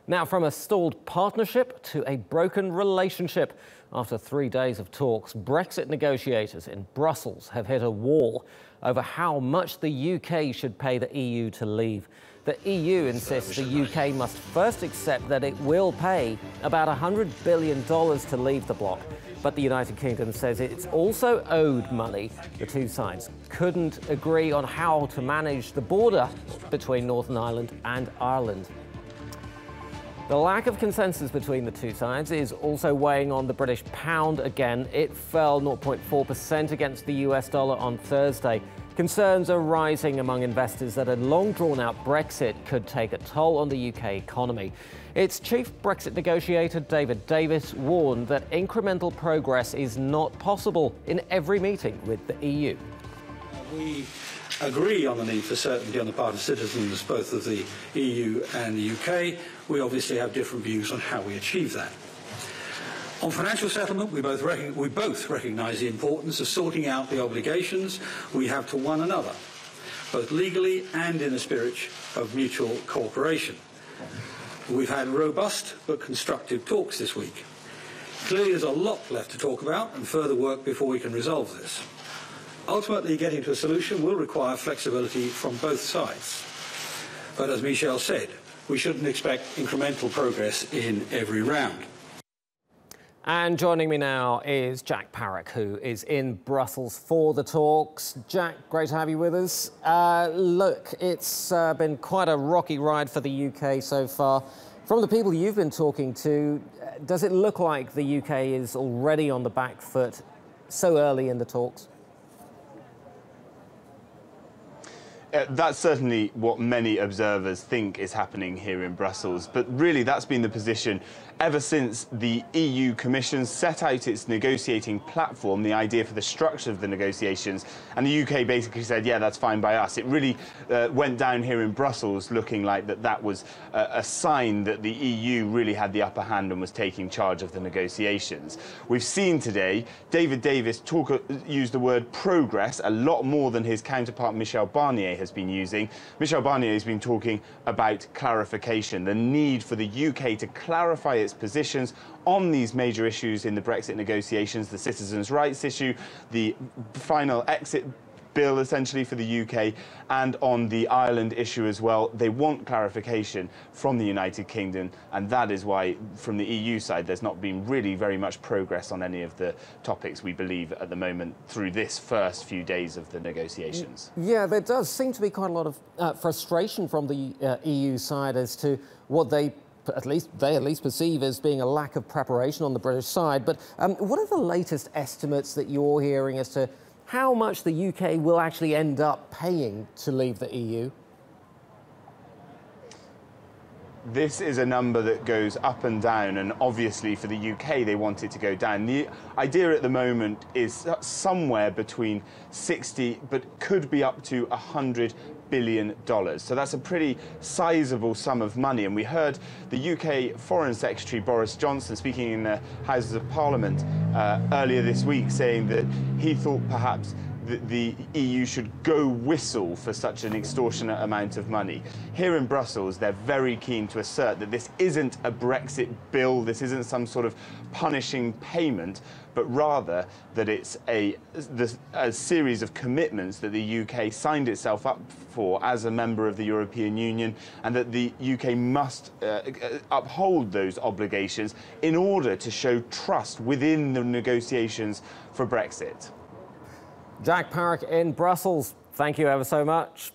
Now, from a stalled partnership to a broken relationship. After 3 days of talks, Brexit negotiators in Brussels have hit a wall over how much the UK should pay the EU to leave. The EU insists the UK must first accept that it will pay about $100 billion to leave the bloc. But the United Kingdom says it's also owed money. The two sides couldn't agree on how to manage the border between Northern Ireland and Ireland. The lack of consensus between the two sides is also weighing on the British pound again. It fell 0.4% against the US dollar on Thursday. Concerns are rising among investors that a long drawn-out Brexit could take a toll on the UK economy. Its chief Brexit negotiator, David Davis, warned that incremental progress is not possible in every meeting with the EU. We agree on the need for certainty on the part of citizens both of the EU and the UK. We obviously have different views on how we achieve that. On financial settlement, we both recognise the importance of sorting out the obligations we have to one another, both legally and in a spirit of mutual cooperation. We've had robust but constructive talks this week. Clearly there's a lot left to talk about and further work before we can resolve this. Ultimately, getting to a solution will require flexibility from both sides. But as Michel said, we shouldn't expect incremental progress in every round. And joining me now is Jack Parrock, who is in Brussels for the talks. Jack, great to have you with us. Look, it's been quite a rocky ride for the UK so far. From the people you've been talking to, does it look like the UK is already on the back foot so early in the talks? That's certainly what many observers think is happening here in Brussels. But really, that's been the position ever since the EU Commission set out its negotiating platform, the idea for the structure of the negotiations. And the UK basically said, yeah, that's fine by us. It really went down here in Brussels looking like that was a sign that the EU really had the upper hand and was taking charge of the negotiations. We've seen today David Davis use the word progress a lot more than his counterpart Michel Barnier has been using. Michel Barnier has been talking about clarification, the need for the UK to clarify its positions on these major issues in the Brexit negotiations, the citizens' rights issue, the final exit bill essentially for the UK, and on the Ireland issue as well. They want clarification from the United Kingdom, and that is why from the EU side there's not been really very much progress on any of the topics we believe at the moment through this first few days of the negotiations. Yeah, there does seem to be quite a lot of frustration from the EU side as to what they at least perceive as being a lack of preparation on the British side. But what are the latest estimates that you're hearing as to how much the UK will actually end up paying to leave the EU? This is a number that goes up and down, and obviously for the UK they want it to go down. The idea at the moment is somewhere between 60 but could be up to $100 billion. So that's a pretty sizable sum of money. And we heard the UK Foreign Secretary Boris Johnson speaking in the Houses of Parliament earlier this week, saying that he thought perhaps the EU should go whistle for such an extortionate amount of money. Here in Brussels, they're very keen to assert that this isn't a Brexit bill, this isn't some sort of punishing payment, but rather that it's a series of commitments that the UK signed itself up for as a member of the European Union, and that the UK must uphold those obligations in order to show trust within the negotiations for Brexit. Jack Parrock in Brussels, thank you ever so much.